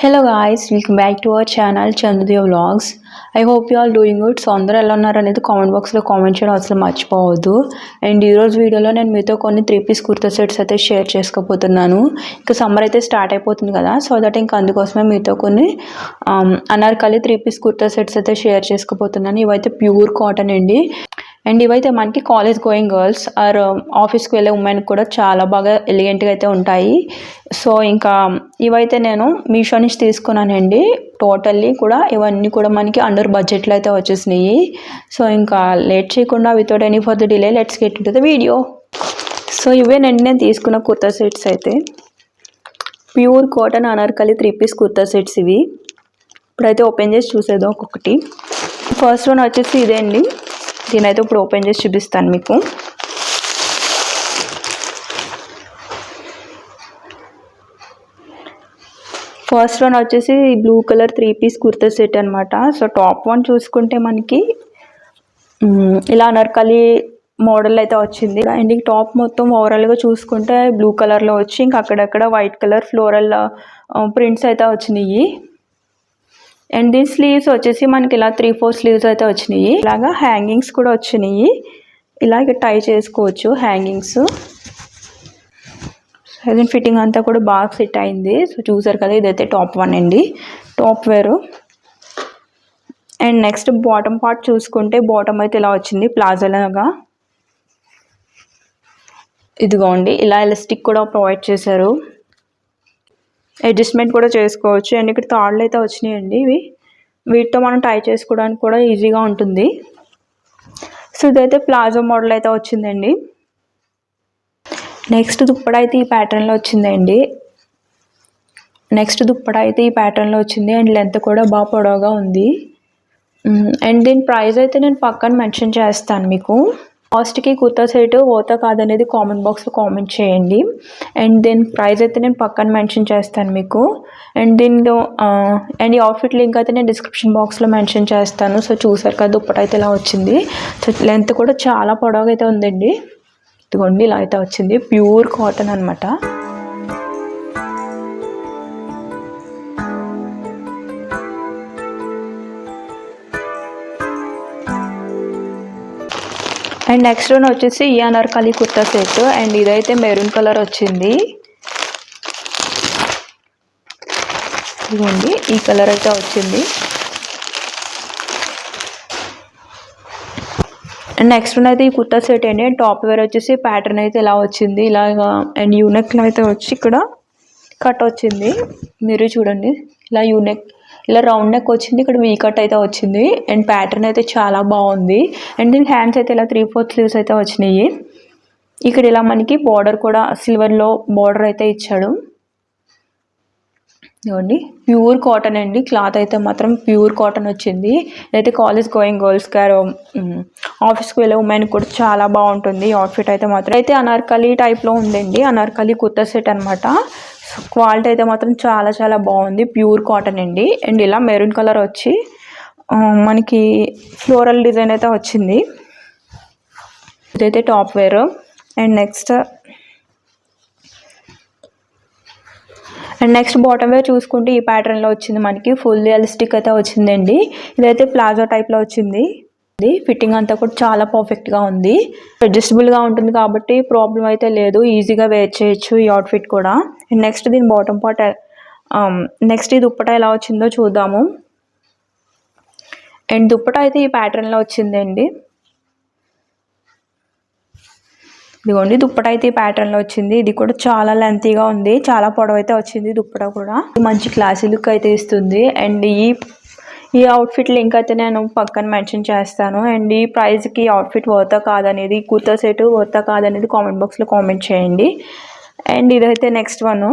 Hello guys, welcome back to our channel Chandudev Vlogs. I hope you all doing good. So అందరూ ఎలా ఉన్నారు అనేది comment బాక్స్లో comment చేయడం అసలు మర్చిపోవద్దు. అండ్ ఈరోజు వీడియోలో నేను మీతో కొన్ని 3-piece కుర్తా సెట్స్ అయితే షేర్ చేసుకోబోతున్నాను. ఇంకా సమ్మర్ అయితే స్టార్ట్ అయిపోతుంది కదా, సో దట్ ఇంకా అందుకోసమే మీతో కొన్ని అనార్కలి 3-piece కుర్తా సెట్స్ అయితే షేర్ చేసుకోబోతున్నాను. ఇవైతే ప్యూర్ కాటన్ అండి. అండ్ ఇవైతే మనకి కాలేజ్ గోయింగ్ గర్ల్స్ ఆర్ ఆఫీస్కి వెళ్ళే ఉమెన్ కూడా చాలా బాగా ఎలిగెంట్గా అయితే ఉంటాయి. సో ఇంకా ఇవైతే నేను మీషో నుంచి తీసుకున్నానండి. టోటల్లీ కూడా ఇవన్నీ కూడా మనకి అండర్ బడ్జెట్లో అయితే వచ్చేసినాయి. సో ఇంకా లేట్ చేయకుండా without any further delay let's get into the video. So ఇవేనండి నేను తీసుకున్న కుర్తా సెట్స్ అయితే pure cotton anarkali 3-piece kurta sets ఇవి. ఇప్పుడైతే ఓపెన్ చేసి చూసేదో ఒక్కొక్కటి. ఫస్ట్ వన్ వచ్చేసి ఇదే అండి. దీనైతే ఇప్పుడు ఓపెన్ చేసి చూపిస్తాను మీకు. ఫస్ట్ వన్ వచ్చేసి blue colour 3-piece kurta set అనమాట. సో టాప్ వన్ చూసుకుంటే మనకి ఇలా అనార్కలి మోడల్ అయితే వచ్చింది. అండ్ ఈ టాప్ మొత్తం ఓవరాల్గా చూసుకుంటే బ్లూ కలర్లో వచ్చి ఇంకా అక్కడక్కడ వైట్ కలర్ ఫ్లోరల్ ప్రింట్స్ అయితే వచ్చినాయి. అండ్ దీని స్లీవ్స్ వచ్చేసి మనకి ఇలా 3-4 స్లీవ్స్ అయితే వచ్చినాయి. ఇలాగా హ్యాంగింగ్స్ కూడా వచ్చినాయి. ఇలాగ టై చేసుకోవచ్చు హ్యాంగింగ్స్. దీని ఫిట్టింగ్ అంతా కూడా బాగా సెట్ అయింది. సో చూసారు కదా, ఇదైతే టాప్ వన్ అండి, టాప్ వేరు. అండ్ నెక్స్ట్ బాటమ్ పార్ట్ చూసుకుంటే బాటమ్ అయితే ఇలా వచ్చింది ప్లాజో లాగా. ఇదిగోండి ఇలా ఎలాస్టిక్ కూడా ప్రొవైడ్ చేశారు, అడ్జస్ట్మెంట్ కూడా చేసుకోవచ్చు. అండ్ ఇక్కడ తాళ్ళు అయితే వచ్చినాయండి. వీటితో మనం టై చేసుకోవడానికి కూడా ఈజీగా ఉంటుంది. సో ఇదైతే ప్లాజో మోడల్ అయితే వచ్చిందండి. నెక్స్ట్ దుప్పట అయితే ఈ ప్యాటర్న్లో వచ్చిందండి. అండ్ లెంత్ కూడా బాగా పొడవుగా ఉంది. అండ్ దీని ప్రైస్ అయితే నేను పక్కన మెన్షన్ చేస్తాను మీకు. కాస్ట్కి కుర్తా సెట్ ఓతా కాదనేది కామెంట్ బాక్స్లో కామెంట్ చేయండి. అండ్ దీని ప్రైస్ అయితే నేను పక్కన మెన్షన్ చేస్తాను మీకు. అండ్ దీనిలో అండ్ ఈ అవుట్ఫిట్ లింక్ అయితే నేను డిస్క్రిప్షన్ బాక్స్లో మెన్షన్ చేస్తాను. సో చూసారు కదా, దుప్పట అయితే ఇలా వచ్చింది. సో లెంత్ కూడా చాలా పొడవుగా అయితే ఉందండి. ఇదిగోండి ఇలా అయితే వచ్చింది, ప్యూర్ కాటన్ అనమాట. అండ్ నెక్స్ట్ వన్ వచ్చేసి ఈ అనార్కలి కుర్తా సెట్. అండ్ ఇదైతే మెరూన్ కలర్ వచ్చింది. ఇదిగోండి ఈ కలర్ అయితే వచ్చింది. అండ్ నెక్స్ట్ వన్ అయితే ఈ కుర్తా సెట్ అండి. అండ్ టాప్ వేర్ వచ్చేసి ప్యాటర్న్ అయితే ఇలా వచ్చింది ఇలాగా. అండ్ యూనెక్లో అయితే వచ్చి ఇక్కడ కట్ వచ్చింది. మీరు చూడండి, ఇలా యూనెక్ ఇలా రౌండ్ నెక్ వచ్చింది, ఇక్కడ వీ కట్ అయితే వచ్చింది. అండ్ ప్యాటర్న్ అయితే చాలా బాగుంది. అండ్ దీనికి హ్యాండ్స్ అయితే ఇలా 3-4 స్లీవ్స్ అయితే వచ్చినాయి. ఇక్కడ ఇలా మనకి బార్డర్ కూడా సిల్వర్లో బార్డర్ అయితే ఇచ్చాడు. ఇవ్వండి ప్యూర్ కాటన్ అండి. క్లాత్ అయితే మాత్రం ప్యూర్ కాటన్ వచ్చింది. ఇదైతే కాలేజ్ గోయింగ్ గర్ల్స్ గారు ఆఫీస్కి వెళ్ళే ఉమెన్ కూడా చాలా బాగుంటుంది. ఈ అవుట్ఫిట్ అయితే మాత్రం అయితే అనార్కలి టైప్లో ఉందండి. అనార్కలి కుర్తా సెట్ అనమాట. క్వాలిటీ అయితే మాత్రం చాలా చాలా బాగుంది, ప్యూర్ కాటన్ అండి. అండ్ ఇలా మెరూన్ కలర్ వచ్చి మనకి ఫ్లోరల్ డిజైన్ అయితే వచ్చింది. ఇదైతే top wear. And next bottom wear చూసుకుంటే ఈ ప్యాటర్న్లో వచ్చింది మనకి. ఫుల్ రియలిస్టిక్ అయితే వచ్చిందండి. ఇదైతే ప్లాజో టైప్లో వచ్చింది. ఫిట్టింగ్ అంతా కూడా చాలా పర్ఫెక్ట్గా ఉంది. అడ్జస్టబుల్గా ఉంటుంది కాబట్టి ప్రాబ్లం అయితే లేదు, ఈజీగా వేర్ చేయొచ్చు ఈ అవుట్ఫిట్ కూడా. అండ్ నెక్స్ట్ దీని బాటమ్ పార్ట్ నెక్స్ట్ ఈ దుప్పట ఎలా వచ్చిందో చూద్దాము. అండ్ దుప్పట అయితే ఈ ప్యాటర్న్లో వచ్చిందండి. ఇదిగోండి దుప్పట అయితే ఈ ప్యాటర్న్లో వచ్చింది. ఇది కూడా చాలా లెంతీగా ఉంది, చాలా పొడవు అయితే వచ్చింది దుప్పట కూడా. మంచి క్లాసీ లుక్ అయితే ఇస్తుంది. అండ్ ఈ అవుట్ఫిట్ లింక్ అయితే నేను పక్కన మెన్షన్ చేస్తాను. అండ్ ఈ ప్రైస్కి అవుట్ఫిట్ వర్తా కాదనేది, కుర్తా సెట్ వర్తా కాదనేది కామెంట్ బాక్స్లో కామెంట్ చేయండి. అండ్ ఇదైతే నెక్స్ట్ వన్.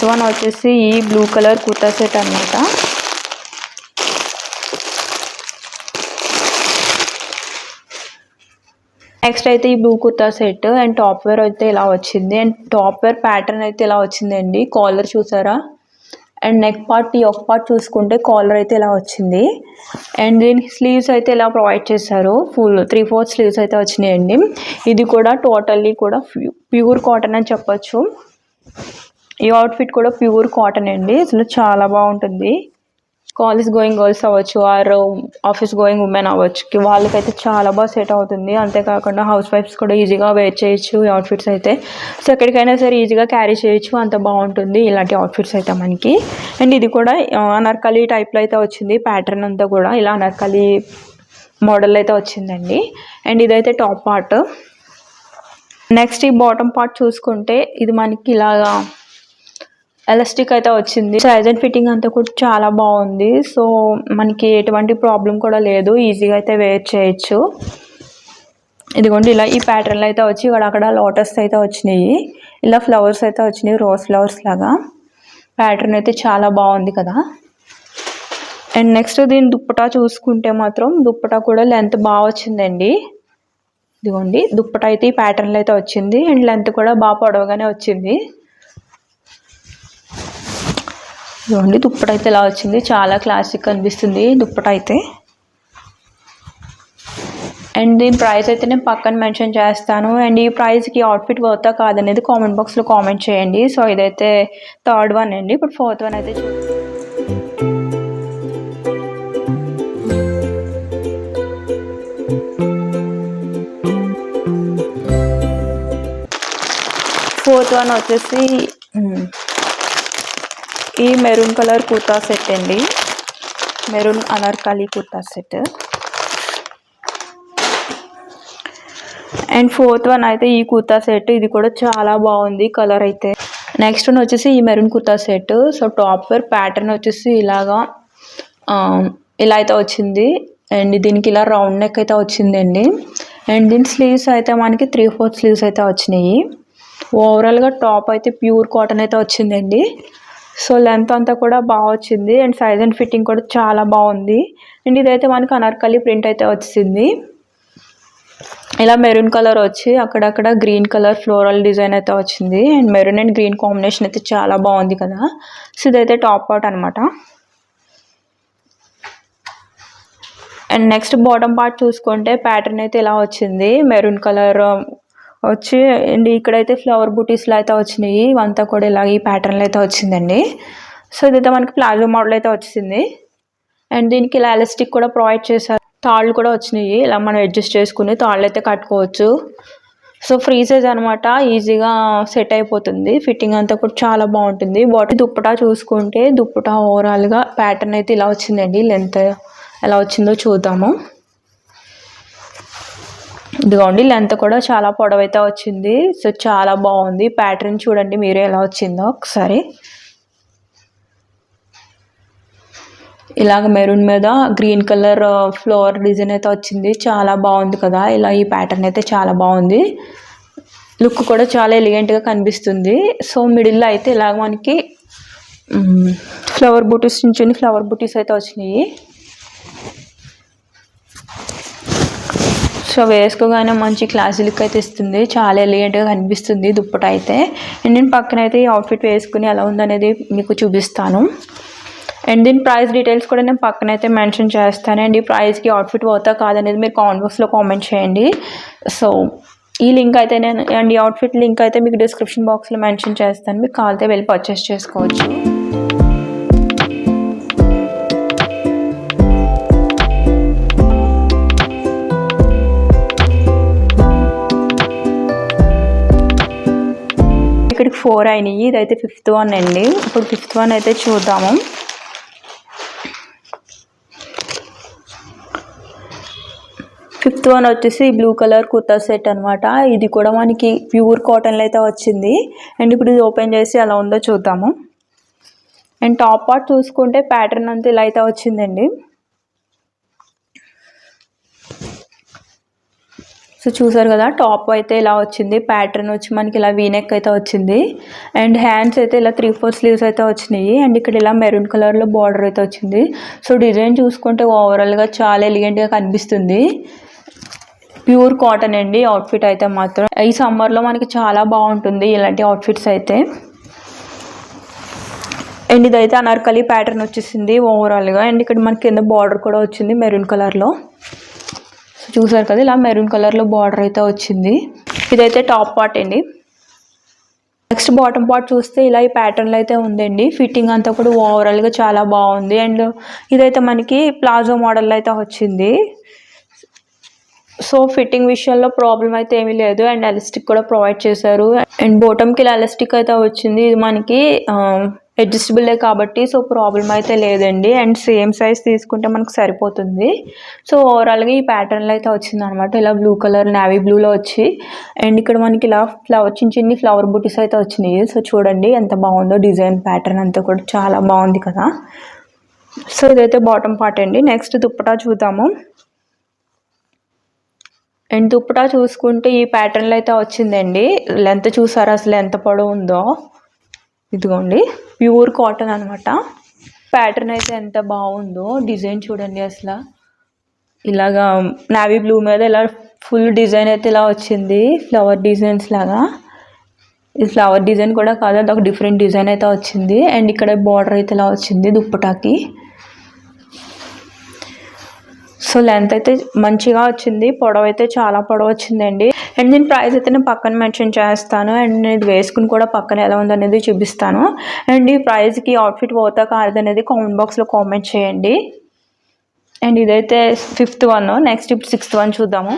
వన్ వచ్చేసి ఈ బ్లూ కలర్ కుర్తా సెట్ అనమాట. నెక్స్ట్ అయితే ఈ blue kurta set. And top wear అయితే ఇలా వచ్చింది. అండ్ టాప్ వేర్ ప్యాటర్న్ అయితే ఇలా వచ్చిందండి. కాలర్ చూసారా, అండ్ నెక్ పార్ట్ ఈ ఒక పార్ట్ చూసుకుంటే కాలర్ అయితే ఇలా వచ్చింది. అండ్ దీనికి స్లీవ్స్ అయితే ఇలా ప్రొవైడ్ చేశారు. ఫుల్ 3/4 స్లీవ్స్ అయితే వచ్చినాయండి. ఇది కూడా టోటల్లీ కూడా ప్యూర్ కాటన్ అని చెప్పొచ్చు. ఈ అవుట్ఫిట్ కూడా ప్యూర్ కాటన్ అండి. అసలు చాలా బాగుంటుంది. కాలేజ్ గోయింగ్ గర్ల్స్ అవ్వచ్చు, ఆర్ ఆఫీస్ గోయింగ్ ఉమెన్ అవ్వచ్చు, వాళ్ళకైతే చాలా బాగా సెట్ అవుతుంది. అంతేకాకుండా హౌస్ వైఫ్స్ కూడా ఈజీగా వేర్ చేయొచ్చు ఈ అవుట్ఫిట్స్ అయితే. సో ఎక్కడికైనా సరే ఈజీగా క్యారీ చేయొచ్చు, అంత బాగుంటుంది ఇలాంటి అవుట్ఫిట్స్ అయితే మనకి. అండ్ ఇది కూడా అనార్కలి టైప్లో అయితే వచ్చింది. ప్యాటర్న్ అంతా కూడా ఇలా అనార్కలి మోడల్ అయితే వచ్చిందండి. అండ్ ఇదైతే టాప్ పార్ట్. నెక్స్ట్ ఈ బాటమ్ పార్ట్ చూసుకుంటే ఇది మనకి ఇలాగా ఎలాస్టిక్ అయితే వచ్చింది. సైజ్ అండ్ ఫిట్టింగ్ అంతా కూడా చాలా బాగుంది. సో మనకి ఎటువంటి ప్రాబ్లం కూడా లేదు, ఈజీగా అయితే వేర్ చేయొచ్చు. ఇదిగోండి ఇలా ఈ ప్యాటర్న్లో అయితే వచ్చి అక్కడ లోటస్ అయితే వచ్చినాయి, ఇలా ఫ్లవర్స్ అయితే వచ్చినాయి, రోజ్ ఫ్లవర్స్ లాగా. ప్యాటర్న్ అయితే చాలా బాగుంది కదా. అండ్ నెక్స్ట్ దీని దుప్పటా చూసుకుంటే మాత్రం దుప్పటా కూడా లెంత్ బాగా వచ్చిందండి. ఇదిగోండి దుప్పటా అయితే ఈ ప్యాటర్న్లో అయితే వచ్చింది. అండ్ లెంత్ కూడా బాగా పొడవుగానే వచ్చింది. ఇదిగోండి దుప్పట అయితే ఇలా వచ్చింది, చాలా క్లాసిక్ అనిపిస్తుంది దుప్పట అయితే. అండ్ దీని ప్రైస్ అయితే నేను పక్కన మెన్షన్ చేస్తాను. అండ్ ఈ ప్రైస్కి అవుట్ఫిట్ వర్తా కాదనేది కామెంట్ బాక్స్లో కామెంట్ చేయండి. సో ఇదైతే థర్డ్ వన్ అండి. ఇప్పుడు ఫోర్త్ వన్ అయితే ఫోర్త్ వన్ వచ్చేసి ఈ మెరూన్ కలర్ కుర్తా సెట్ అండి, maroon Anarkali kurta set. And fourth one అయితే ఈ కుర్తా సెట్, ఇది కూడా చాలా బాగుంది కలర్ అయితే. నెక్స్ట్ వన్ వచ్చేసి ఈ maroon kurta set. So top wear pattern వచ్చేసి ఇలాగా ఇలా అయితే వచ్చింది. అండ్ దీనికి ఇలా రౌండ్ నెక్ అయితే వచ్చిందండి. అండ్ దీని స్లీవ్స్ అయితే మనకి 3/4 స్లీవ్స్ అయితే వచ్చినాయి. ఓవరాల్గా టాప్ అయితే ప్యూర్ కాటన్ అయితే వచ్చిందండి. సో లెంత్ అంతా కూడా బాగా వచ్చింది. అండ్ సైజ్ అండ్ ఫిట్టింగ్ కూడా చాలా బాగుంది. అండ్ ఇదైతే మనకి అనార్కలి ప్రింట్ అయితే వచ్చింది. ఇలా మెరూన్ కలర్ వచ్చి అక్కడక్కడ గ్రీన్ కలర్ ఫ్లోరల్ డిజైన్ అయితే వచ్చింది. And maroon and green combination అయితే చాలా బాగుంది కదా. సో ఇదైతే టాప్ పార్ట్ అనమాట. అండ్ నెక్స్ట్ బాటమ్ పార్ట్ చూసుకుంటే ప్యాటర్న్ అయితే ఇలా వచ్చింది, మెరూన్ కలర్ వచ్చి. అండ్ ఇక్కడైతే ఫ్లవర్ బూటీస్లో అయితే వచ్చినాయి, ఇవంతా కూడా ఇలా ఈ ప్యాటర్న్లో అయితే వచ్చిందండి. సో ఇదైతే మనకి ప్లాజో మోడల్ అయితే వచ్చింది. అండ్ దీనికి ఇలా ఎలాస్టిక్ కూడా ప్రొవైడ్ చేశారు, తాళ్ళు కూడా వచ్చినాయి, ఇలా మనం అడ్జస్ట్ చేసుకుని తాళ్ళు అయితే కట్టుకోవచ్చు. సో ఫ్రీ సైజ్ అనమాట, ఈజీగా సెట్ అయిపోతుంది. ఫిట్టింగ్ అంతా కూడా చాలా బాగుంటుంది. బాడీ దుప్పటా చూసుకుంటే దుప్పటా ఓవరాల్గా ప్యాటర్న్ అయితే ఇలా వచ్చిందండి. లెంత్ ఎలా వచ్చిందో చూద్దాము. ఇదిగోండి లెంత్ కూడా చాలా పొడవైతే వచ్చింది. సో చాలా బాగుంది. ప్యాటర్న్ చూడండి మీరే ఎలా వచ్చిందో ఒకసారి. ఇలాగ మెరూన్ మీద గ్రీన్ కలర్ ఫ్లవర్ డిజైన్ అయితే వచ్చింది, చాలా బాగుంది కదా. ఇలా ఈ ప్యాటర్న్ అయితే చాలా బాగుంది, లుక్ కూడా చాలా ఎలిగెంట్గా కనిపిస్తుంది. సో మిడిల్లో అయితే ఇలాగ మనకి ఫ్లవర్ బూటీస్, చిన్న చిన్న ఫ్లవర్ బూటీస్ అయితే వచ్చినాయి. సో వేసుకోగానే మంచి క్లాసీ లుక్ అయితే ఇస్తుంది, చాలా ఎలిగెంట్గా కనిపిస్తుంది దుప్పట అయితే. అండ్ నేను పక్కన అయితే ఈ అవుట్ఫిట్ వేసుకుని ఎలా ఉందనేది మీకు చూపిస్తాను. అండ్ దీని ప్రైస్ డీటెయిల్స్ కూడా నేను పక్కన అయితే మెన్షన్ చేస్తాను. అండ్ ఈ ప్రైస్కి అవుట్ఫిట్ అవుతా కాదనేది మీరు కామెంట్ బాక్స్లో కామెంట్ చేయండి. సో ఈ లింక్ అయితే అండ్ ఈ అవుట్ఫిట్ లింక్ అయితే మీకు డిస్క్రిప్షన్ బాక్స్లో మెన్షన్ చేస్తాను, మీకు కావాలితే వెళ్ళి పర్చేస్ చేసుకోవచ్చు. ఇక్కడికి 4 అయినాయి, ఇదైతే 5th వన్ అండి. ఇప్పుడు 5th వన్ అయితే చూద్దాము. ఫిఫ్త్ వన్ వచ్చేసి బ్లూ కలర్ కుర్తా సెట్ అనమాట. ఇది కూడా మనకి ప్యూర్ కాటన్లో అయితే వచ్చింది. అండ్ ఇప్పుడు ఇది ఓపెన్ చేసి ఎలా ఉందో చూద్దాము. అండ్ టాప్ పార్ట్ చూసుకుంటే ప్యాటర్న్ అంతా ఇలా అయితే వచ్చిందండి. సో చూసారు కదా, టాప్ అయితే ఇలా వచ్చింది, ప్యాటర్న్ వచ్చి మనకి ఇలా వీనెక్ అయితే వచ్చింది. అండ్ హ్యాండ్స్ అయితే ఇలా 3/4 స్లీవ్స్ అయితే వచ్చినాయి. అండ్ ఇక్కడ ఇలా మెరూన్ కలర్లో బార్డర్ అయితే వచ్చింది. సో డిజైన్ చూసుకుంటే ఓవరాల్గా చాలా ఎలిగెంట్గా కనిపిస్తుంది. ప్యూర్ కాటన్ అండి అవుట్ఫిట్ అయితే మాత్రం. ఈ సమ్మర్లో మనకి చాలా బాగుంటుంది ఇలాంటి అవుట్ఫిట్స్ అయితే. అండ్ ఇదైతే అనార్కలి ప్యాటర్న్ వచ్చేసింది ఓవరాల్గా. అండ్ ఇక్కడ మనకి కింద బార్డర్ కూడా వచ్చింది మెరూన్ కలర్లో. చూసారు కదా, ఇలా మెరూన్ కలర్లో బార్డర్ అయితే వచ్చింది. ఇదైతే టాప్ పార్ట్ అండి. నెక్స్ట్ బాటమ్ పార్ట్ చూస్తే ఇలా ఈ ప్యాటర్న్లో అయితే ఉందండి. ఫిట్టింగ్ అంతా కూడా ఓవరాల్గా చాలా బాగుంది. అండ్ ఇదైతే మనకి ప్లాజో మోడల్లో అయితే వచ్చింది. సో ఫిట్టింగ్ విషయంలో ప్రాబ్లం అయితే ఏమీ లేదు. అండ్ ఎలాస్టిక్ కూడా ప్రొవైడ్ చేశారు. అండ్ బాటమ్కి ఇలా ఎలాస్టిక్ అయితే వచ్చింది. ఇది మనకి అడ్జస్టబులే కాబట్టి సో ప్రాబ్లం అయితే లేదండి. అండ్ సేమ్ సైజ్ తీసుకుంటే మనకు సరిపోతుంది. సో ఓవరాల్గా ఈ ప్యాటర్న్లో అయితే వచ్చింది అనమాట. ఇలా బ్లూ కలర్ నేవీ బ్లూలో వచ్చి అండ్ ఇక్కడ మనకి ఇలా చిన్ని ఫ్లవర్ బూటీస్ అయితే వచ్చినాయి. సో చూడండి ఎంత బాగుందో డిజైన్, ప్యాటర్న్ అంతా కూడా చాలా బాగుంది కదా. సో ఇదైతే బాటమ్ పార్ట్ అండి. నెక్స్ట్ దుప్పటా చూద్దాము. అండ్ దుప్పటా చూసుకుంటే ఈ ప్యాటర్న్లో అయితే వచ్చిందండి. లెంత్ చూసారా అసలు ఎంత పొడవు ఉందో. ఇదిగోండి ప్యూర్ కాటన్ అనమాట. ప్యాటర్న్ అయితే ఎంత బాగుందో. డిజైన్ చూడండి అసలు ఇలాగా నావీ బ్లూ మీద ఇలా ఫుల్ డిజైన్ అయితే ఇలా వచ్చింది, ఫ్లవర్ డిజైన్స్ లాగా. ఇది ఫ్లవర్ డిజైన్ కూడా కాదు, అది ఒక డిఫరెంట్ డిజైన్ అయితే వచ్చింది. అండ్ ఇక్కడ బార్డర్ అయితే ఇలా వచ్చింది దుప్పటాకి. సో లెంత్ అయితే మంచిగా వచ్చింది, పొడవు అయితే చాలా పొడవు వచ్చిందండి. అండ్ దీని ప్రైస్ అయితే నేను పక్కన మెన్షన్ చేస్తాను. అండ్ నేను ఇది వేసుకుని కూడా పక్కన ఎలా ఉందనేది చూపిస్తాను. అండ్ ఈ ప్రైస్కి అవుట్ఫిట్ పోతా కాదు అనేది కామెంట్ బాక్స్లో కామెంట్ చేయండి. అండ్ ఇదైతే 5th వన్. నెక్స్ట్ ఇప్పుడు 6th వన్ చూద్దాము.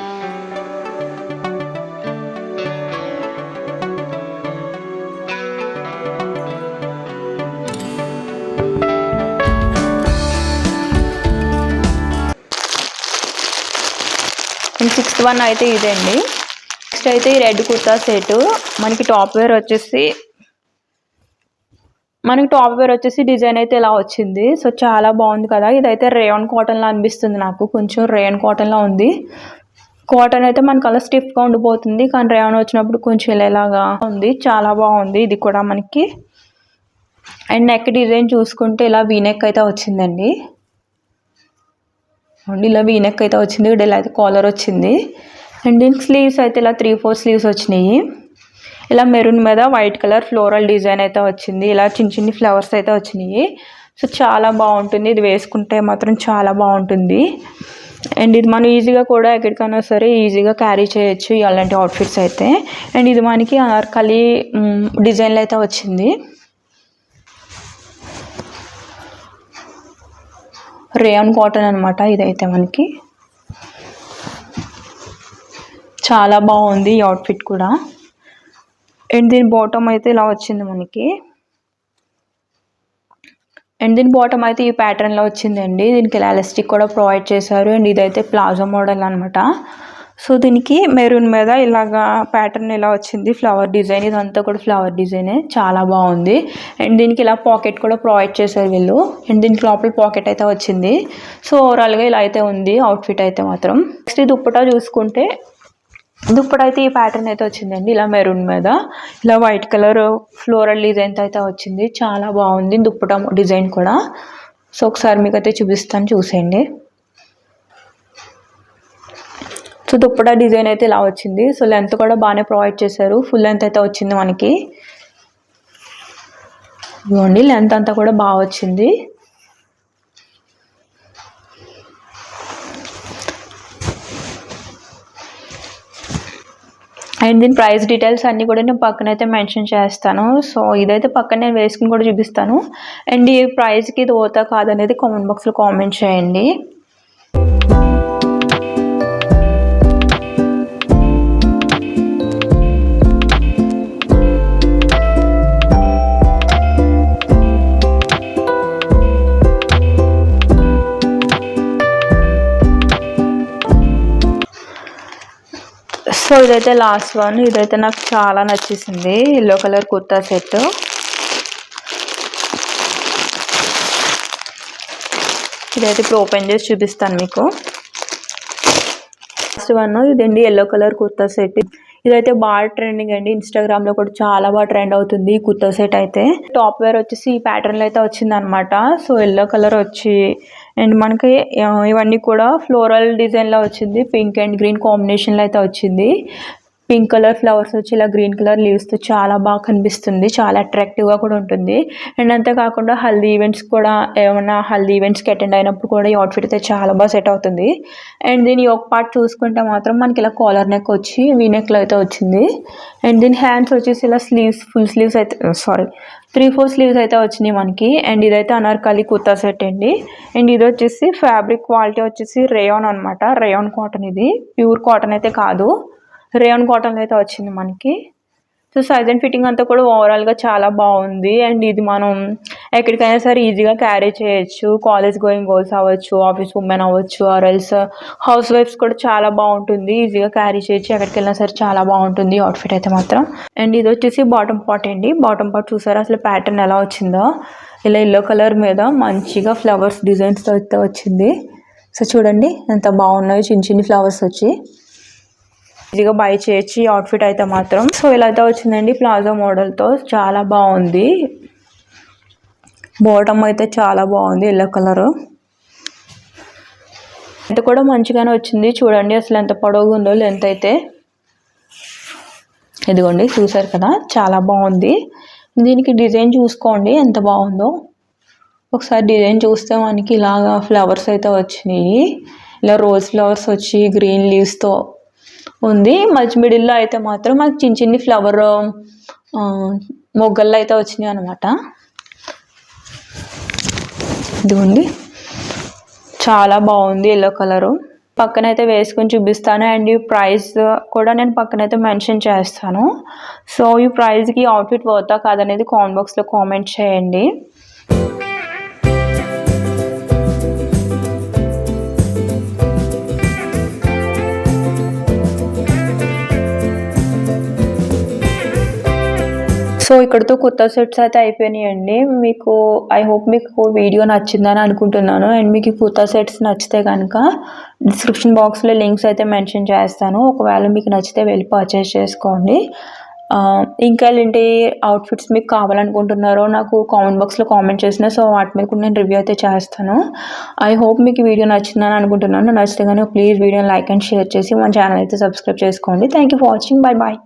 అండ్ 6th వన్ అయితే ఇదే అండి. నెక్స్ట్ అయితే ఈ రెడ్ కుర్తా సెట్. మనకి టాప్ వేర్ వచ్చేసి డిజైన్ అయితే ఇలా వచ్చింది. సో చాలా బాగుంది కదా. ఇదైతే రేయాన్ కాటన్లా అనిపిస్తుంది నాకు, కొంచెం రేయాన్ కాటన్లా ఉంది. కాటన్ అయితే మనకు అలా స్టిఫ్గా ఉండిపోతుంది, కానీ రేయాన్ వచ్చినప్పుడు కొంచెం ఇలాగా ఉంది, చాలా బాగుంది ఇది కూడా మనకి. అండ్ నెక్ డిజైన్ చూసుకుంటే ఇలా వీనెక్ అయితే వచ్చిందండి. ఇలా వీనెక్ అయితే వచ్చింది. ఇక్కడ ఇలా అయితే కాలర్ వచ్చింది. అండ్ దీనికి స్లీవ్స్ అయితే ఇలా 3-4 స్లీవ్స్ వచ్చినాయి. ఇలా మెరూన్ మీద వైట్ కలర్ ఫ్లోరల్ డిజైన్ అయితే వచ్చింది. ఇలా చిన్ని ఫ్లవర్స్ అయితే వచ్చినాయి. సో చాలా బాగుంటుంది, ఇది వేసుకుంటే మాత్రం చాలా బాగుంటుంది. అండ్ ఇది మనం ఈజీగా కూడా ఎక్కడికైనా సరే ఈజీగా క్యారీ చేయొచ్చు అలాంటి అవుట్ఫిట్స్ అయితే. అండ్ ఇది మనకి అనార్కలి డిజైన్లో అయితే వచ్చింది. రేయాన్ కాటన్ అనమాట ఇదైతే మనకి. చాలా బాగుంది ఈ అవుట్ఫిట్ కూడా. అండ్ దీని బాటమ్ అయితే ఇలా వచ్చింది మనకి. అండ్ దీని బాటమ్ అయితే ఈ ప్యాటర్న్లో వచ్చిందండి. దీనికి ఎలాస్టిక్ కూడా ప్రొవైడ్ చేశారు. అండ్ ఇదైతే ప్లాజో మోడల్ అనమాట. సో దీనికి మెరూన్ మీద ఇలాగా ప్యాటర్న్ ఇలా వచ్చింది, ఫ్లవర్ డిజైన్. ఇదంతా కూడా ఫ్లవర్ డిజైనే, చాలా బాగుంది. అండ్ దీనికి ఇలా పాకెట్ కూడా ప్రొవైడ్ చేశారు వీళ్ళు. అండ్ దీనికి లోపల పాకెట్ అయితే వచ్చింది. సో ఓవరాల్గా ఇలా అయితే ఉంది అవుట్ఫిట్ అయితే మాత్రం. నెక్స్ట్ ఈ దుప్పటా చూసుకుంటే దుప్పటా అయితే ఈ ప్యాటర్న్ అయితే వచ్చిందండి. ఇలా మెరూన్ మీద ఇలా వైట్ కలర్ ఫ్లోరల్ డిజైన్ అయితే వచ్చింది, చాలా బాగుంది దుప్పటా డిజైన్ కూడా. సో ఒకసారి మీకు అయితే చూపిస్తాను, చూసేయండి. సో దుప్పటా డిజైన్ అయితే ఇలా వచ్చింది. సో లెంత్ కూడా బాగానే ప్రొవైడ్ చేశారు, ఫుల్ లెంత్ అయితే వచ్చింది మనకి. ఇదిగోండి లెంత్ అంతా కూడా బాగా వచ్చింది. అండ్ దీని ప్రైస్ డీటెయిల్స్ అన్నీ కూడా నేను పక్కన అయితే మెన్షన్ చేస్తాను. సో ఇదైతే పక్కన నేను వేసుకుని కూడా చూపిస్తాను. అండ్ ఈ ప్రైస్కి ఇది పోతా కాదనేది కామెంట్ బాక్స్లో కామెంట్ చేయండి. సో ఇదైతే లాస్ట్ వన్. ఇదైతే నాకు చాలా నచ్చేసింది, ఎల్లో కలర్ కుర్తా సెట్. ఇదైతే ఇప్పుడు ఓపెన్ చేసి చూపిస్తాను మీకు. లాస్ట్ వన్ ఇదండి, ఎల్లో కలర్ కుర్తా సెట్. ఇదైతే బాగా ట్రెండింగ్ అండి, ఇన్స్టాగ్రామ్లో కూడా చాలా బాగా ట్రెండ్ అవుతుంది ఈ కుర్తా సెట్ అయితే. టాప్ వేర్ వచ్చేసి ఈ ప్యాటర్న్లో అయితే వచ్చింది అనమాట. సో ఎల్లో కలర్ వచ్చి అండ్ మనకి ఇవన్నీ కూడా ఫ్లోరల్ డిజైన్లో వచ్చింది, పింక్ అండ్ గ్రీన్ కాంబినేషన్లో అయితే వచ్చింది. పింక్ కలర్ ఫ్లవర్స్ వచ్చి ఇలా గ్రీన్ కలర్ లీవ్స్తో చాలా బాగా కనిపిస్తుంది, చాలా అట్రాక్టివ్గా కూడా ఉంటుంది. అండ్ అంతేకాకుండా హల్దీ ఈవెంట్స్ కూడా, ఏమైనా హల్దీ ఈవెంట్స్కి అటెండ్ అయినప్పుడు కూడా ఈ అవుట్ఫిట్ అయితే చాలా బాగా సెట్ అవుతుంది. అండ్ దీని ఒక పార్ట్ చూసుకుంటే మాత్రం మనకి ఇలా కాలర్ నెక్ వచ్చి వీనెక్లో అయితే వచ్చింది. అండ్ దీని హ్యాండ్స్ వచ్చేసి ఇలా స్లీవ్స్, ఫుల్ స్లీవ్స్ అయితే 3/4 స్లీవ్స్ అయితే వచ్చినాయి మనకి. అండ్ ఇదైతే అనార్కలి కుర్తా సెట్ అండి. అండ్ ఇది వచ్చేసి ఫ్యాబ్రిక్ క్వాలిటీ వచ్చేసి రేయాన్ అనమాట, రేయాన్ కాటన్. ఇది ప్యూర్ కాటన్ అయితే కాదు, రేయాన్ కాటన్ అయితే వచ్చింది మనకి. సో సైజ్ అండ్ ఫిట్టింగ్ అంతా కూడా ఓవరాల్గా చాలా బాగుంది. అండ్ ఇది మనం ఎక్కడికైనా సరే ఈజీగా క్యారీ చేయొచ్చు. కాలేజ్ గోయింగ్ గర్ల్స్ అవ్వచ్చు, ఆఫీస్ ఉమెన్ అవ్వచ్చు, ఆర్ ఎల్స్ హౌస్ వైఫ్స్ కూడా చాలా బాగుంటుంది, ఈజీగా క్యారీ చేయొచ్చు. ఎక్కడికి వెళ్ళినా సరే చాలా బాగుంటుంది అవుట్ఫిట్ అయితే మాత్రం. అండ్ ఇది వచ్చేసి బాటమ్ పార్ట్ అండి. బాటమ్ పార్ట్ చూసారా అసలు ప్యాటర్న్ ఎలా వచ్చిందో, ఇలా ఎల్లో కలర్ మీద మంచిగా ఫ్లవర్స్ డిజైన్స్తో అయితే వచ్చింది. సో చూడండి ఎంత బాగున్నాయి, చిన్న చిన్న ఫ్లవర్స్ వచ్చి ఈజీగా బై చేయొచ్చు ఈ అవుట్ఫిట్ అయితే మాత్రం. సో ఇలా అయితే వచ్చిందండి ప్లాజో మోడల్తో, చాలా బాగుంది. బాటమ్ అయితే చాలా బాగుంది ఎల్లో కలరు, ఎంత కూడా మంచిగానే వచ్చింది. చూడండి అసలు ఎంత పొడవుగా ఉందో లెంత్ అయితే, ఇదిగోండి చూసారు కదా చాలా బాగుంది. దీనికి డిజైన్ చూసుకోండి ఎంత బాగుందో. ఒకసారి డిజైన్ చూస్తే మనకి ఇలాగా ఫ్లవర్స్ అయితే వచ్చినాయి, ఇలా రోజ్ ఫ్లవర్స్ వచ్చి గ్రీన్ లీవ్స్తో ఉంది. మధ్య మిడిల్లో అయితే మాత్రం మనకి చిన్న చిన్ని ఫ్లవర్ మొగ్గల్లో అయితే వచ్చినాయి అనమాట. ఇదిగోండి చాలా బాగుంది ఎల్లో కలరు. పక్కనైతే వేసుకొని చూపిస్తాను. అండ్ ఈ ప్రైస్ కూడా నేను పక్కనైతే మెన్షన్ చేస్తాను. సో ఈ ప్రైస్కి అవుట్ఫిట్ వర్తా కాదనేది కామెంట్ బాక్స్లో కామెంట్ చేయండి. సో ఇక్కడతో కుర్తా సెట్స్ అయితే అయిపోయినాయండి. మీకు ఐ హోప్ మీకు వీడియో నచ్చిందని అనుకుంటున్నాను. అండ్ మీకు ఈ కుర్తా సెట్స్ నచ్చితే కనుక డిస్క్రిప్షన్ బాక్స్లో లింక్స్ అయితే మెన్షన్ చేస్తాను. ఒకవేళ మీకు నచ్చితే వెళ్ళి పర్చేస్ చేసుకోండి. ఇంకా ఏంటి అవుట్ఫిట్స్ మీకు కావాలనుకుంటున్నారో నాకు కామెంట్ బాక్స్లో కామెంట్ చేసిన, సో వాటి మీద కూడా నేను రివ్యూ అయితే చేస్తాను. ఐ హోప్ మీకు వీడియో నచ్చిందని అనుకుంటున్నాను. నచ్చితే కనుక ప్లీజ్ వీడియోని లైక్ అండ్ షేర్ చేసి మన ఛానల్ అయితే సబ్స్క్రైబ్ చేసుకోండి. Thank you for watching. Bye bye.